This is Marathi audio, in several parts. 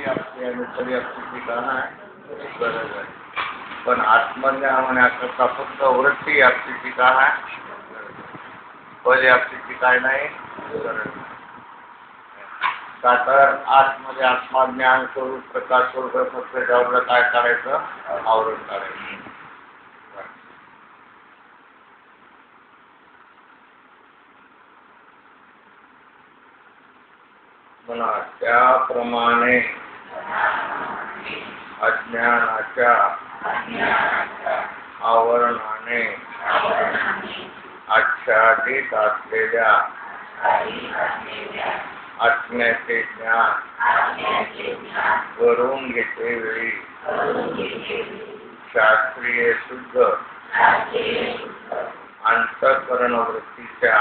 व्याप्ती आणि परिव्याप्तीची काय गरज आहे. पण आत्मज्ञान होण्याकरता फक्त वृत्ती व्याप्तीची काय परिव्याप्तीची काय नाही गरज. का तर आतमध्ये आत्मज्ञान स्वरूप प्रकाश स्वरूप फक्त त्यावर काय करायचं आवरण काढायचं. म्हणा त्याप्रमाणे अज्ञानाच्या आवरणाने आच्छादित असलेल्या आत्म्याचे ज्ञान करून घेते वेळी शास्त्रीय शुद्ध अंतःकरण वृत्तीच्या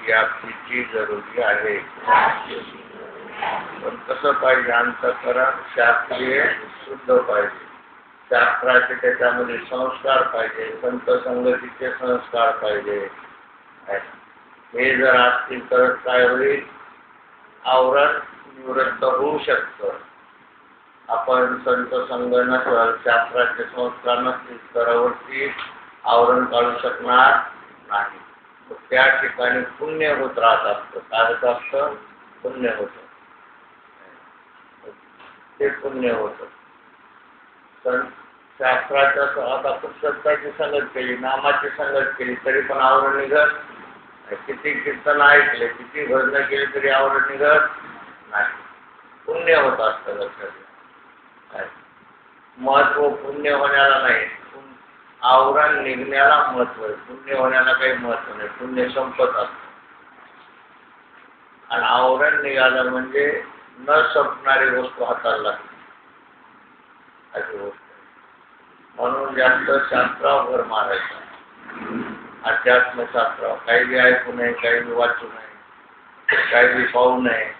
व्याप्तीची जरुरी आहे. पण कसं पाहिजे? अंतःकरण शास्त्रीय शुद्ध पाहिजे. शास्त्राचे त्याच्यामध्ये संस्कार पाहिजे, संत संगतीचे संस्कार पाहिजे. हे जर असतील तर काय होईल? आवरण निवृत्त होऊ शकतं. आपण संत संग नसल, शास्त्राचे संस्कार नसतील तर वरती आवरण काढू शकणार नाही. त्या ठिकाणी पुण्य होत राहत असतं. काय होत असतं? पुण्य होतं. ते पुण्य होतं. शास्त्राच्या आता पुस्तकाची संगत केली, नामाची संगत केली तरी पण आवरण निघत. किती कीर्तन ऐकले, किती भजन केली तरी आवरण निघत नाही. पुण्य होत असतं. लक्षात. महत्व पुण्य होण्याला नाही, आवरण निघण्याला महत्व आहे. पुण्य होण्याला काही महत्व नाही. पुण्य संपत असत आणि आवरण निघालं म्हणजे न संपणारी वस्तू हाताला लागते अशी गोष्ट. म्हणून जास्त शास्त्रावर मारायचं. अध्यात्मशास्त्रावर काही बी ऐकू नये, काही बी वाचू नये, काही बी पाहू नये.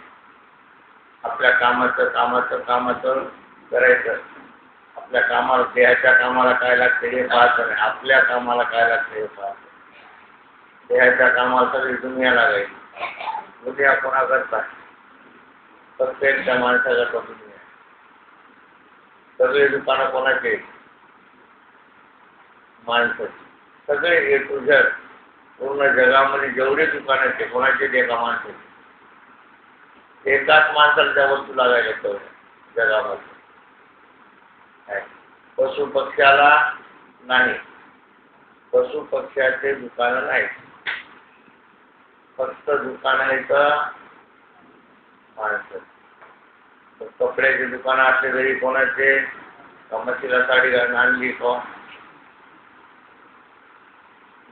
आपल्या कामाचं करायचं. आपल्या कामाला, देहाच्या कामाला काय लागते हे पाहतं नाही, आपल्या कामाला काय लागते हे पाहतं. देहाच्या कामाला सगळी दुनिया लागायची. दुनिया कोणा करता? प्रत्येकच्या माणसाच्या दुनिया. सगळे दुकानं कोणाचे? माणसाची. सगळे ए टू झेड पूर्ण जगामध्ये जेवढे दुकान आहेत ते कोणाचे? एका माणसाचे. एकाच माणसाला त्या वस्तू लागायला तेवढ्या जगामध्ये. पशु पक्ष्याला नाही. पशु पक्ष्याचे दुकान नाही. फक्त दुकान आहे तर माणसं. कपड्याचे दुकान असले तरी कोणाचे? मच्छीला साडी आणली का?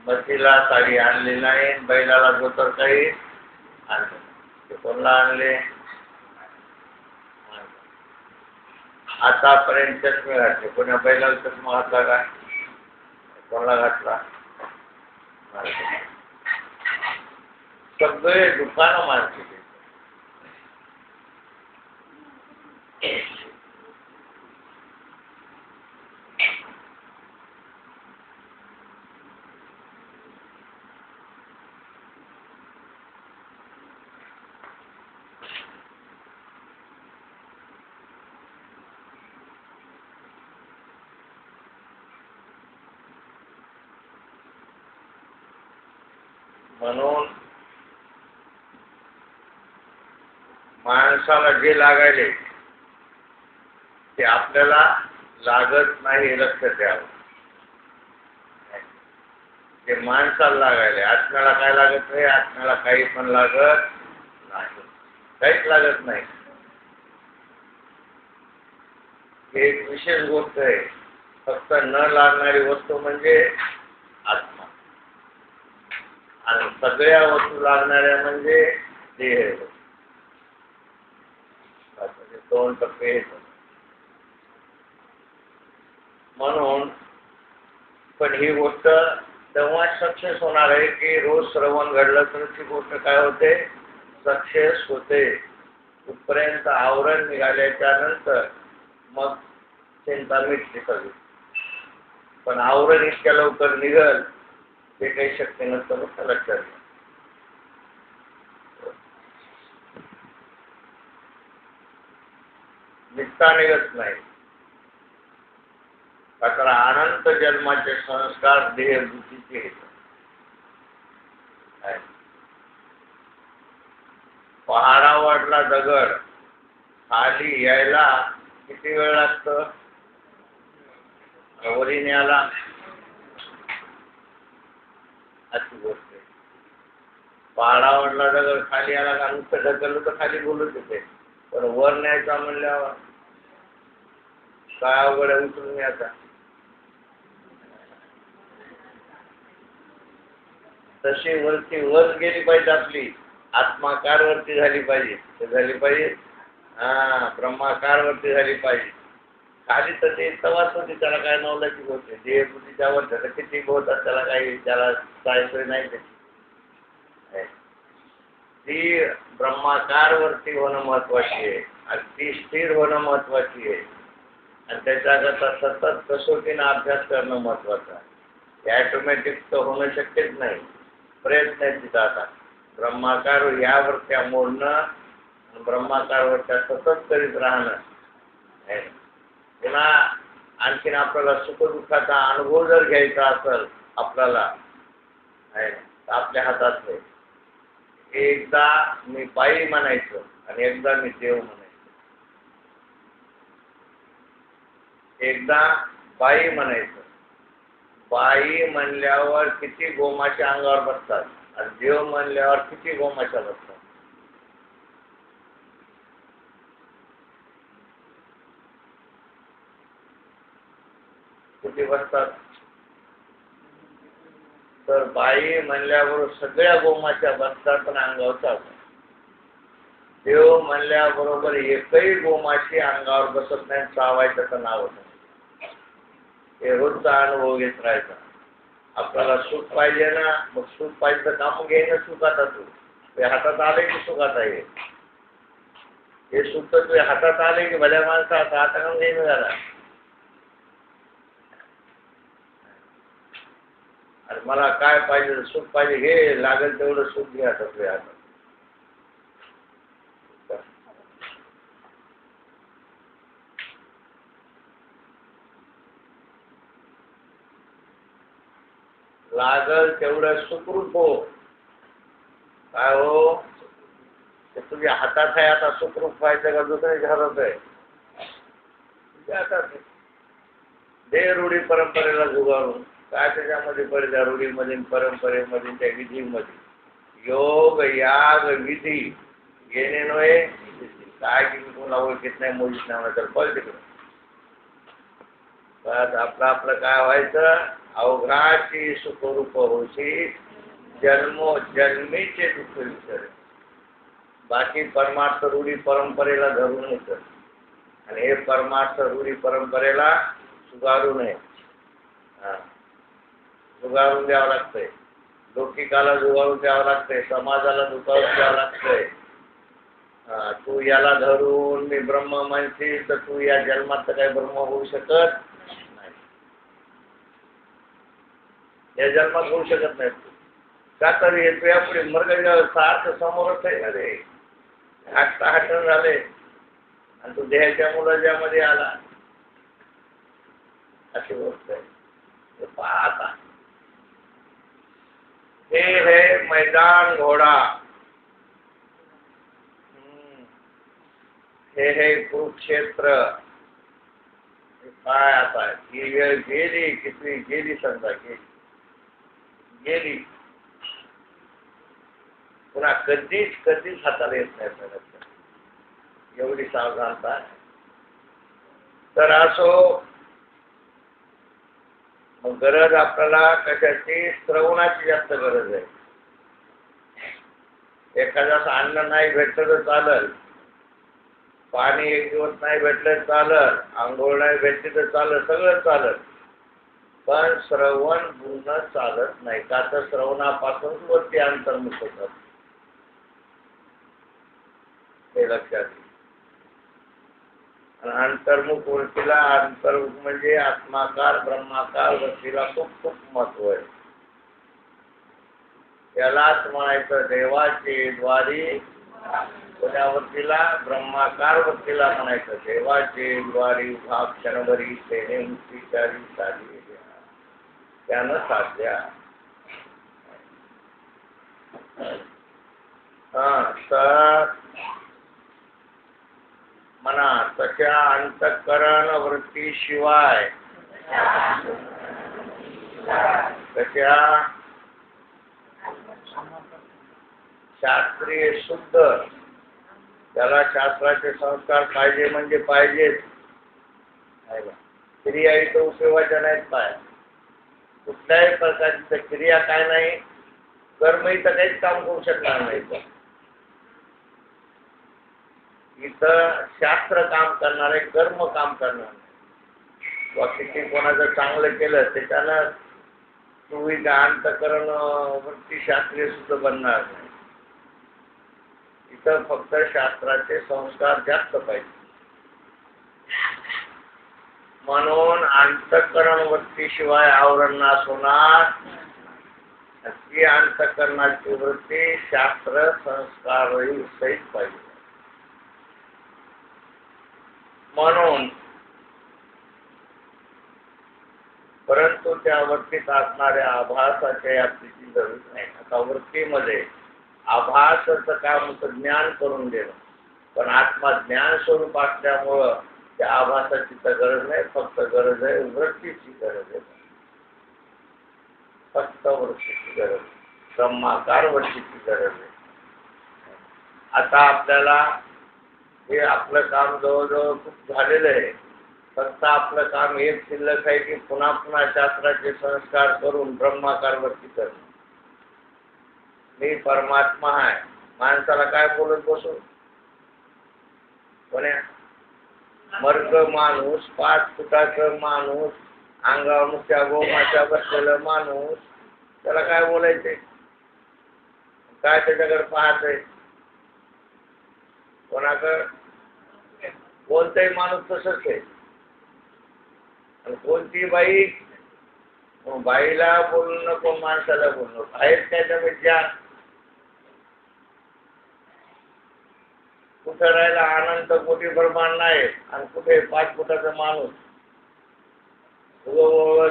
मच्छीला साडी आणली नाही, बैलाला धोतर काही आणले. ते कोणाला आणले? आतापर्यंत चष्मे घातले. कोणा बैलाला चष्मा घातला काय? कोणाला घातला? सगळे दुकानं माणसाचे. म्हणून माणसाला जे लागायले ते आपल्याला लागत नाही हे लक्षात द्यावं. जे माणसाला लागायले, आत्म्याला काय लागत नाही? आत्म्याला काही पण लागत नाही, काहीच लागत नाही. हे एक विशेष गोष्ट आहे. फक्त न लागणारी वस्तू म्हणजे आत्मा आणि सगळ्या वस्तू लागणाऱ्या म्हणजे देह. दोन टप्पे. म्हणून पण ही गोष्ट तेव्हा सक्सेस होणार आहे की रोज श्रवण घडलं तर ती गोष्ट काय होते? सक्सेस होते. कुठपर्यंत आवरण निघाल्याच्या नंतर मग चिंता मिटते सगळी. पण आवरण इतक्या लवकर निघल ते काही शक्य नसतं. फक्त लक्षात घ्या. निघता निघत नाही. तर अनंत जन्माचे संस्कार देहबुद्धीचे येतात. पहाडावरला दगड खाली यायला किती वेळ लागतो? वरी न्यायला अशी गोष्ट आहे. पहाडावरला दगड खाली यायला का नुसतं ढकललं तर खाली बोलत होते, पण वर न्यायचा म्हणल्यावर काय अवघड उचलून न्यायचा. तशी वरती वर गेली पाहिजे, आपली आत्माकार वरती झाली पाहिजे. झाली पाहिजे, ब्रह्माकार वरती झाली पाहिजे. खाली तर ते तवाच होती, त्याला काय नवलाची होते. देहबुद्धी त्यावर त्याला किती होतात, त्याला काही त्याला जायचं नाही. ती ब्रह्माकार वरती होणं महत्वाची आहे आणि ती स्थिर होणं महत्वाची आहे. आणि त्याच्याकरता सतत कसोटीनं अभ्यास करणं महत्वाचं आहे. ऑटोमॅटिक तर होणं शक्यच नाही. प्रयत्न आहे तिथं. आता ब्रह्माकार यावर त्या मोडणं, ब्रह्माकारवर त्या सतत करीत राहणं. पुन्हा आणखीन आपल्याला सुखदुःखाचा अनुभव जर घ्यायचा असेल आपल्याला, आपल्या हातात आहे. एकदा मी बाई म्हणायचं आणि एकदा मी देव म्हणायचं. एकदा बाई म्हणायचं. बाई म्हणल्यावर किती गोमाच्या अंगावर बसतात आणि देव म्हणल्यावर किती गोमाच्या बसतात. किती बसतात? तर बाई म्हणल्याबरोबर सगळ्या गोमाच्या बसतात पण अंगावर चालतात. देव म्हणल्याबरोबर एकही गोमाची अंगावर बसत नाही, चावायचं तर नाव होतं. हे रोजचा अनुभव घेत राहायचा. आपल्याला सुख पाहिजे ना, मग सुख पाहिजे तर काम घेणं सुखात तू. ते हातात आले की सुखात आहे. हे सुख तर तुझ्या हातात आले की भल्या माणसा आता काम घेणं झाला. आणि मला काय पाहिजे, सुख पाहिजे, हे लागेल तेवढं सुख घ्या तुझ्या हातात. लागल तेवढं सुखरूप हो. काय हो, ते तुझ्या हातात आहे. आता सुखरूप व्हायचं का दुसऱ्याच्या हातात आहे? तुझ्या हातात आहे. दे रूढी परंपरेला जुगारून. काय त्याच्यामध्ये पडत्या रूढीमध्ये, परंपरेमध्ये, त्या विधीमध्ये योग याग विधी घेणे नव्हे. काय की मी कोणा ओळखीत नाही, मोजीत नाही, तर पळ तिकडं. आपलं आपलं काय व्हायचं? अवघाची सुखरूप होशी, जन्मोजन्मीचे दुःख विसर. बाकी परमार्थ रूढी परंपरेला धरून येतं आणि हे परमार्थ रूढी परंपरेला सुधारू नये. जुगारून द्यावं लागतंय. लौकिकाला जुगारून द्यावं लागतंय. समाजाला जुगारून द्यावं लागतंय. तू याला धरून मी ब्रह्म म्हणशील तर तू या जन्मात तर काही ब्रह्म होऊ शकत नाही. या जन्मात होऊ शकत नाही. का तर येतो यापुढे मर्ग सार्थ समोरच आहे ना रे. हटण झाले आणि तू देहाच्या मुलाच्यामध्ये आला. अशी गोष्ट आहे. पाहता हे है मैदान घोडा, हे है कुरुक्षेत्र. काय आता ही वेळ गेली, किती गेली समजा, गेली. पुन्हा कधीच हाताला येत नाही. एवढी सावधानता. तर असो, मग गरज आपल्याला कशाची? श्रवणाची जास्त गरज आहे. एखाद्याच अन्न नाही भेटलं तर चालेल, पाणी एक दिवस नाही भेटलं चालेल, आंघोळ नाही भेटली तर चालेल, सगळं चालेल, पण श्रवण पूर्ण चालत नाही. का तर श्रवणापासून वरती अंतर्मुख होतात. हे लक्षात घे. अंतर्मुख वृत्तीला, अंतर्मुख म्हणजे आत्माकार ब्रह्माकार वृत्तीला खूप खूप महत्व आहे. यालाच म्हणायचं देवाचे द्वारी त्या वृत्तीला ब्रह्माकार वृत्तीला म्हणायचं. देवाचे द्वारी भाग क्षणभरी तेने मुक्तीचारी साधी त्यानं साध्या. तर म्हणा तशा अंतःकरण वृत्तीशिवाय तशा शास्त्रीय शुद्ध, त्याला शास्त्राचे संस्कार पाहिजे म्हणजे पाहिजेच. क्रिया इथं उपयोगाच्या नाहीत. काय कुठल्याही प्रकारची क्रिया काय नाही, कर्म इथं काहीच काम करू शकणार नाही. इथं शास्त्र काम करणार आहे, कर्म काम करणार नाही. वा किती कोणाचं चांगलं केलं त्याच्यानं सुविधा अंतःकरण वृत्ती शास्त्रीय सुद्धा बनणार नाही. इथं फक्त शास्त्राचे संस्कार जास्त पाहिजे. म्हणून अंतःकरण वृत्तीशिवाय आवरण नाश होणार. ती अंतःकरणाची वृत्ती शास्त्र संस्कारही सहित पाहिजे. म्हणून परंतु त्या वृत्तीत असणाऱ्या आभासाच्या याप्तीची गरज नाही. आता वृत्तीमध्ये आभासाचं काम होतं ज्ञान करून देणं, पण आत्मा ज्ञान स्वरूप असल्यामुळं त्या आभासाची तर गरज नाही. फक्त गरज आहे वृत्तीची गरज आहे. फक्त वृत्तीची गरज, ब्रह्माकार वृत्तीची गरज आहे. आता आपल्याला हे आपलं काम जवळजवळ खूप झालेलं आहे. फक्त आपलं काम एक शिल्लक आहे की पुन्हा पुन्हा शास्त्राचे संस्कार करून ब्रह्माकार वृत्ती करणं. मी परमात्मा आहे. माणसाला काय बोलत बसू? कोण्या मर्ग माणूस, 5 फुटाचं माणूस, अंगावर नुसत्या गोमाच्या बसलेला माणूस, त्याला काय बोलायचंय? काय त्याच्याकडे पाहतंय? कोणाकडे? कोणताही माणूस तसंच आहे. आणि कोणती बाई, बाईला बोलू नको, माणसाला बोलू. बाहेर काय तर ज्या कुठं राहिला अनंत कोटी ब्रह्मांड नाही आणि कुठे 5 फुटाचा माणूस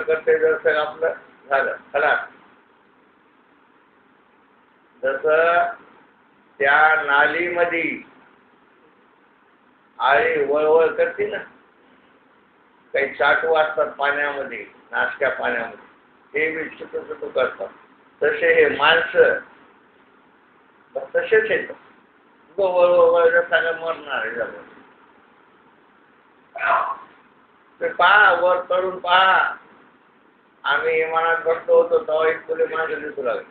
करते. जसं आपलं झालं खला. जसं त्या नालीमध्ये आळी वळवळ करते ना, काही चाटू असतात पाण्यामध्ये, नाशक्या पाण्यामध्ये, ते बी सुटू करतात. तसे हे माणसं तसेच येत. सांगा मरणार आहे. ते पहा, वर करून पहा. आम्ही विमानात बसलो होतो तेव्हा इतकुले माणसं दिसू लागले.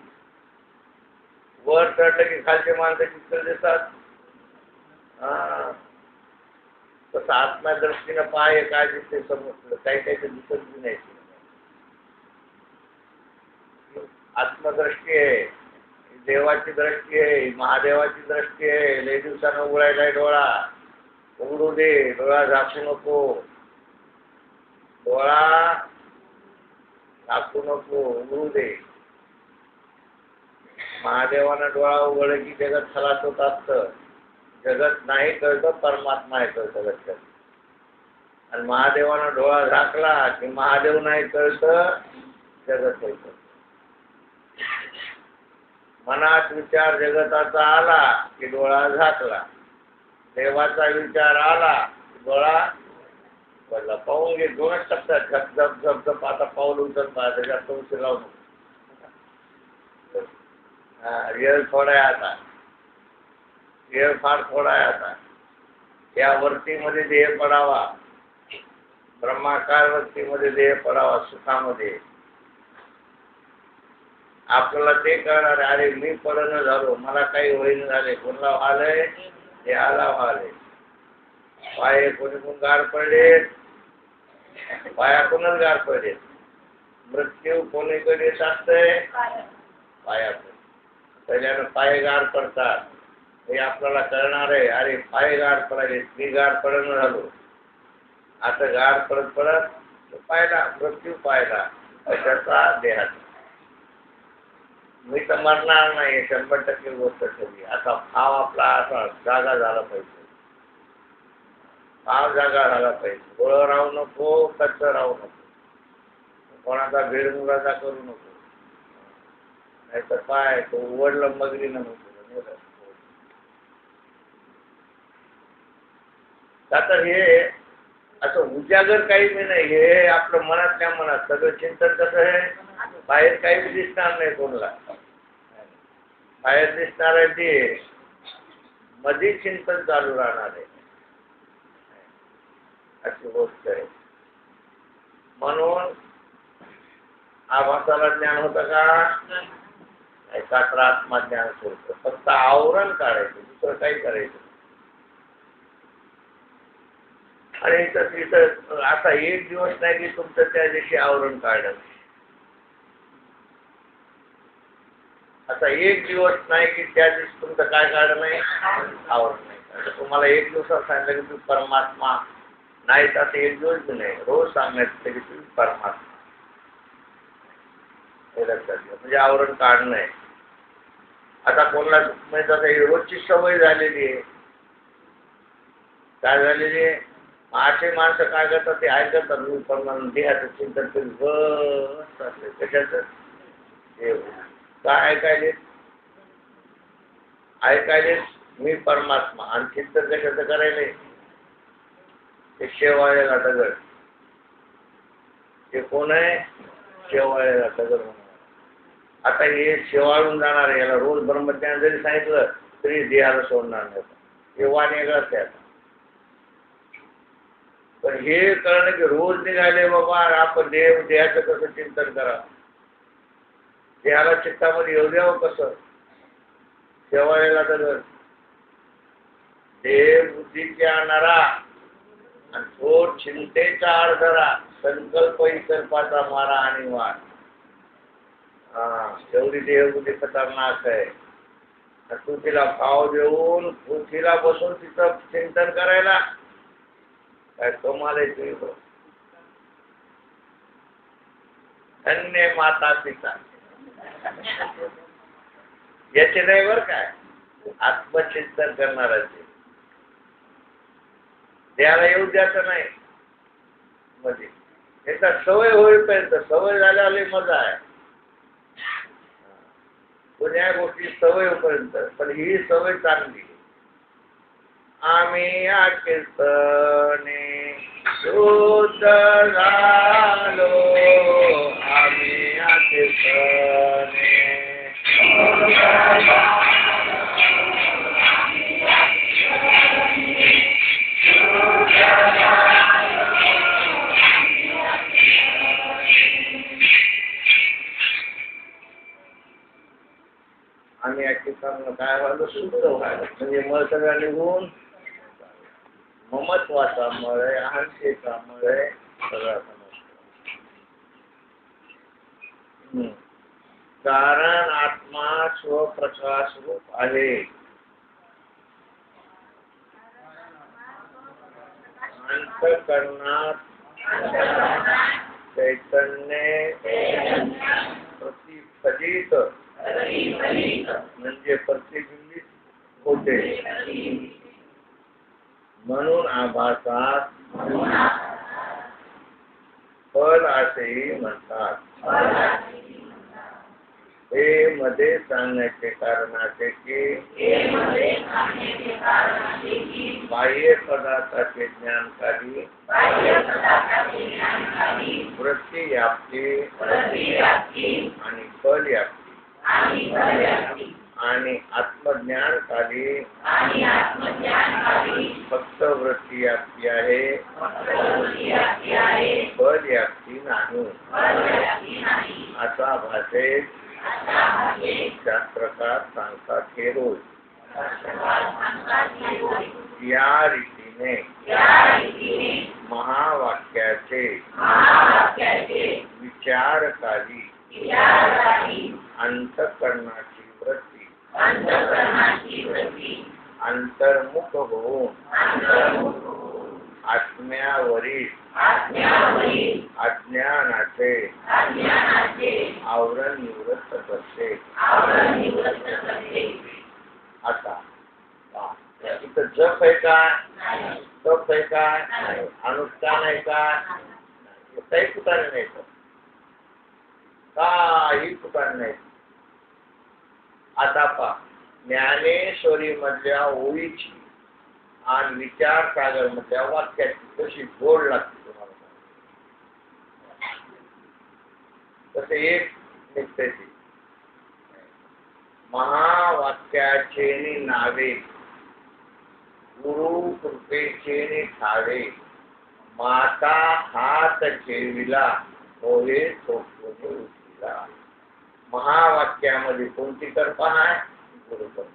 वर चढलं की खालचे माणसं किती दिसतात. तसं आत्म्या दृष्टीनं पाय काय दिसते समजलं. काही काही दिसत नाही. आत्मदृष्टी आहे, देवाची दृष्टी आहे, महादेवाची दृष्टी आहे. लय दिवसानं उघडायला डोळा उघडू दे, डोळा झाकू नको. डोळा झाकू नको, उघडू दे. महादेवानं डोळा उघडला की जगत खलास होत असतं. जगत नाही कळतं, परमात्मा आहे कळतं लक्षात. आणि महादेवानं डोळा झाकला की महादेव नाही कळतं, जगत कळतं. मनात विचार जगताचा आला की डोळा झाकला. देवाचा विचार आला की डोळा पडला. पाहून घे, 2च टप्प्यात झप झप झप झप. आता पाऊल उचल पाहत जास्त उशीर लावू नको. रिअल थोडा आहे आता, वेळ फार थोडा आहे आता. या वृत्तीमध्ये देह पडावा, ब्रह्माकार वृत्तीमध्ये देह पडावा, सुखामध्ये. आपल्याला ते कळणार, अरे मी पडणं झालो, मला काही होईन झाले. कोणाला व्हालंय? देहाला व्हालंय. पाय कोणी कोण गार पडले, पायातूनच गार पडले. मृत्यू कोणीकडे येत असतंय? पायातून. पहिल्यानं पाय गार पडतात, हे आपल्याला कळणार आहे. अरे पाय गार पडायले, मी गार पडणं झालो. आता गार पडत पडत पाहिला मृत्यू, पाहिला कशाचा? देहाचा. मी तर मरणार नाही, 100% गोष्ट ठरली. असा भाव आपला असा जागा झाला पाहिजे, भाव जागा झाला पाहिजे. गोळ राहू नको, कच्च राहू नको, कोणाचा भेड मुलाचा करू नको. नाही तर काय तो उघडलं मगरी नको. तर हे असं उजागर काही बी नाही, हे आपलं मनातल्या मनात सगळं चिंतन कसं आहे. बाहेर काही दिसणार नाही कोणाला, बाहेर दिसणार आहे ते मध्ये चिंतन चालू राहणार आहे, अशी गोष्ट आहे. म्हणून आभासाला ज्ञान होतं का, एकात्र आत्मा ज्ञान होतं. फक्त आवरण काढायचं, दुसरं काही करायचं. आणि इथं असा एक दिवस नाही की तुमचं त्या दिवशी आवरण काढलं. असा एक दिवस नाही की त्या दिवशी तुमचं काय काढलं नाही, आवरण नाही काढलं. तुम्हाला एक दिवसात सांगितलं की तुम्ही परमात्मा नाही, तर एक दिवस बी नाही, रोज सांगायचं की तुम्ही परमात्मा. हे लक्षात घ्या, म्हणजे आवरण काढणं आहे. आता कोणाला म्हणजे रोजची सवय झालेली आहे. काय झालेली आहे, असे माणसं काय करतात, ते ऐकतात मी परमात्मा देहाचं चिंतन करून बस असले. कशाचं काय ऐकायले मी परमात्मा, आणि चिंतन कशाचं करायले, ते शेवाळेला दगड. ते कोण आहे, शेवाळेला दगड म्हणून. आता हे शेवाळून जाणार आहे, याला रोज ब्रह्मज्ञान जरी सांगितलं तरी देहाला सोडणार नाही. हे वाण वेगळंच आहे. पण हे कळणं की रोज निघाले बाबा आपण देहाचं कसं चिंतन करा, देहाला चित्तामध्ये येऊ द्यावं कसं, शेवाळेला दगड. देह बुद्धीच्या नरा आणि तो चिंतेचा आडधरा, संकल्प विकल्पाचा मारा आणि वार. एवढी देहबुद्धी खतरनाक आहे. तू तिला भाव देऊन तू तिला बसून तिचं चिंतन करायला काय कमाल आहे तुझी. धन्य माता पिता याचे नाही बर काय, आत्मचिंतन करणाराचे. द्यायला येऊ द्यायचं नाही मध्ये. याचा सवय होईपर्यंत, सवय झाल्यावर मजा आहे. कोण्या गोष्टी सवय होईपर्यंत, पण ही सवय चांगली. आम्ही या कीर्तने शुद्ध झालो, आम्ही या कीर्तने आम्ही या कीर्तनाला काय व्हायला, शुद्ध व्हायला. म्हणजे मग सगळं निघून ममत्वाचा मळ आहे, अहंतेचा मळ आहे, सगळा समजतो. कारण आत्मा स्वप्रकाश रूप आहे. अंतःकरणात चैतन्य प्रतिफलित म्हणजे प्रतिबिंबित होते. म्हणून आभासात फल असेही म्हणतात. हे मध्ये सांगण्याचे कारण असे की बाह्य पदार्थाचे ज्ञानकारी वृत्ती व्याप्ती आणि फल व्याप्ती आणि आत्मज्ञानकारी फक्त वृत्ती व्याप्ती आहे, फल व्याप्ती नाही, असा भाषेत शास्त्रकार सांगतात. हे होय. या रीतीने महावाक्याचे विचारकारी अंतःकरणाची वृत्ती अंतर्मुख होऊन आत्म्यावरील अज्ञानाचे आवरण निवृत्त करते. जप आहे काय? तप आहे काय? अनुष्ठान आहे काय? काही कुठाने नाही, काही कुठाने नाही. आता पहा, ज्ञानेश्वरी मधल्या ओळीची आणि विचार सागर मधल्या वाक्याची कशी जोड लागते तुम्हाला, तसे एक निघते. महावाक्याचे नावे गुरु कृपेचे ठावे, माता हात ठेविला होय सोपवून उठिला. महावाक्यामध्ये कोणती कृपा आहे? गुरु कृपा.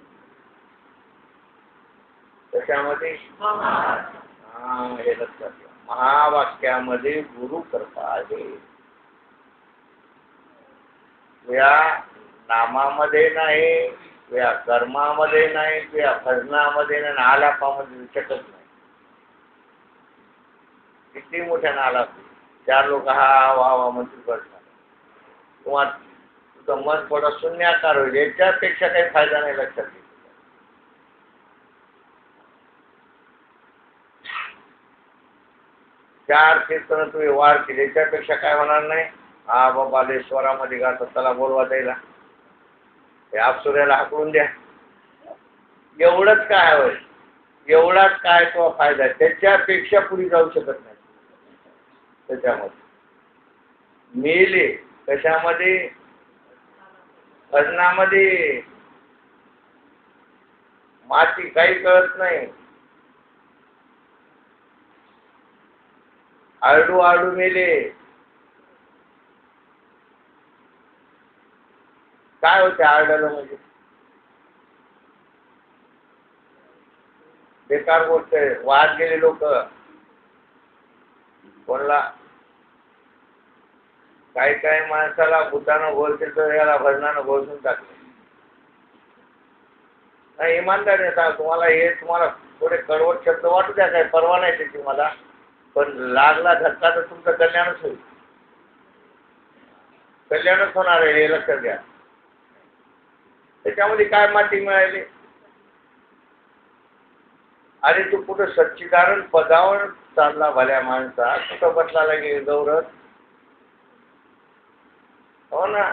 कशामध्ये? हे लक्षात घ्या, महावाक्यामध्ये गुरु कृपा आहे. या नामामध्ये नाही, या कर्मामध्ये नाही, या भजनामध्ये नाही, आलापामध्ये शकत नाही. किती मोठ्या नाला, चार लोक हा वा वा म्हणतील करतात, तुम्हाला तुझं मन थोडं शून्याकार होईल. याच्यापेक्षा काही फायदा नाही. लक्षात घ्या. चार कीर्तन तुम्ही वार केले, याच्यापेक्षा काय होणार नाही. हा बाबा स्वरामध्ये गातो, त्याला बोलवा द्यायला, हे अप्सुऱ्याला हाकलून द्या, एवढंच काय होईल, एवढाच काय तो फायदा. त्याच्यापेक्षा पुढे जाऊ शकत नाही. त्याच्यामध्ये मेले कशामध्ये? भजनामध्ये. माती काही कळत नाही, आरडू आरडू मेले. काय होते आरडाला? म्हणजे बेकार गोष्ट आहे. वाद गेले लोक. कोणला काही काही माणसाला भूतानं बोलते तर याला भजनानं बोलून टाकले. नाही, इमानदारी सांग, तुम्हाला हे तुम्हाला थोडे कडवट शब्द वाटू द्या, काही परवा नाही त्याची मला, पण लागला धक्का तर तुमचं कल्याणच होईल. कल्याणच होणार आहे, हे लक्षात घ्या. त्याच्यामध्ये काय माती मिळाली? अरे तू कुठं सच्चिदानंद पदावर चालला भल्या माणसा, कुठं बसला गेली गौरव. हो ना.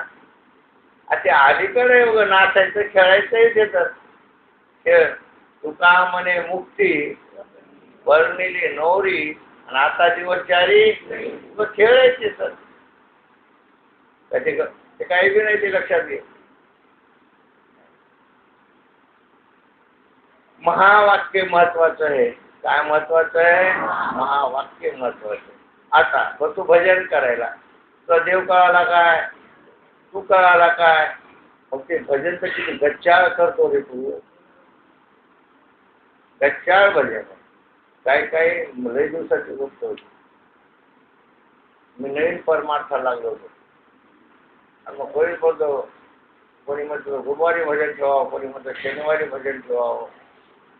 ते अलीकडे नाचायचं खेळायचंही देतात. खेळ तुका म्हणे मुक्ती वर्णिली नवरी, आणि आता दिवस चारी खेळायचे सर. ते काही बी नाही, ते लक्षात घे. महावाक्य महत्वाचं आहे. काय महत्वाचं आहे? महावाक्य महत्वाचं आहे. आता मग तू भजन करायला तर देव कळाला काय, तू कळाला काय? मग ते भजन तर किती गच्चाळ करतो रे तू, गच्चाळ भजन. काही काही लय दिवसाची गोष्ट होती. मी नवीन परमार्थाला लागलो होतो, आणि मग कोणी बोलतो, कोणी म्हणतो गुरुवारी भजन ठेवावं, कोणी म्हणतो शनिवारी भजन ठेवावं.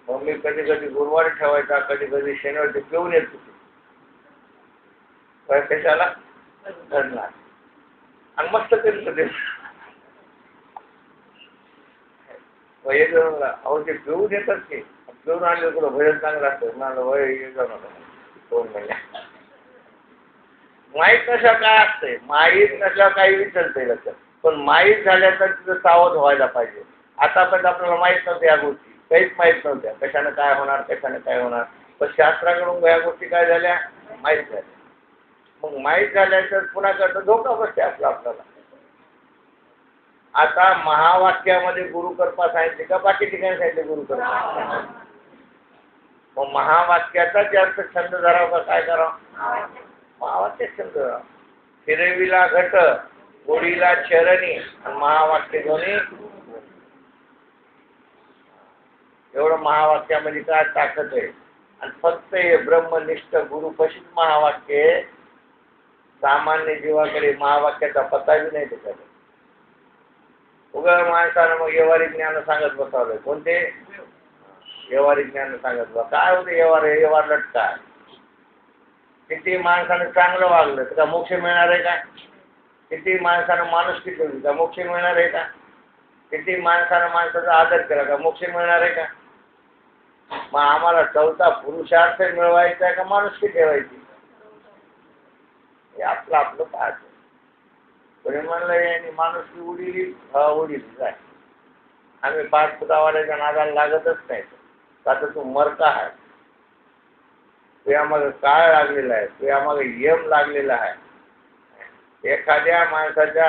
मग मी कधी कधी गुरुवारी ठेवायचा, कधी कधी शनिवारी. पिऊन येत होते कशाला घडणार, आणि मस्त करीत होते. अहो ते पिऊन येतात की, पिऊन आणले तुला भजन चांगलं असतं ना, वय जाऊ नका 2 महिने. माहीत नशा काय असतंय, माहीत नसल्यावर काही विचारतंय लक्षात, पण माहीत झाल्याचं तिथं सावध व्हायला पाहिजे. आतापर्यंत आपल्याला माहीत नव्हत्या या गोष्टी, काहीच माहीत नव्हत्या, कशाने काय होणार, कशाने काय होणार. पण शास्त्राकडून या गोष्टी काय झाल्या, माहीत झाल्या. मग माहीत झाल्यानंतर पुन्हा करतं धोका बसते आपल्याला. आता महावाक्यामध्ये गुरुकृपा सांगितली का, बाकी ठिकाणी सांगितले गुरुकृपा. मग महावाक्याचा जास्त छंद धरावा का, काय करावं? महावाक्य छंद. फिरविला घट गोडीला चरणी, आणि महावाक्य दोन्ही. एवढं महावाक्यामध्ये काय ताकद आहे. आणि फक्त हे ब्रह्मनिष्ठ गुरुपशीच महावाक्य. सामान्य जीवाकडे महावाक्याचा पत्ता बी नाही त्याच्याकडे. उगा माणसानं मग व्यवहारिक ज्ञान सांगत बसावलं. कोणते व्यवहारिक ज्ञान सांगत बसा? काय होते व्यवहार लटका. किती माणसानं चांगलं वागलं तर का मोक्ष मिळणार आहे का? किती माणसानं माणुसकी ठेवली का मोक्ष मिळणार आहे का? किती माणसानं माणसाचा आदर केला का मोक्ष मिळणार आहे का? मग आम्हाला चौथा पुरुषार्थ मिळवायचा आहे का माणुसकी ठेवायची? हे आपलं आपलं पाहायचं. कोणी म्हणलं यांनी माणुसकी उडीली, हा उडीली जाय. आम्ही 5 फुटावाल्याच्या नादाला लागतच नाही. का तर तू मरका आहे, तुझ्यामागे काळ लागलेला आहे, तुझ्यामागे यम लागलेला आहे. एखाद्या माणसाच्या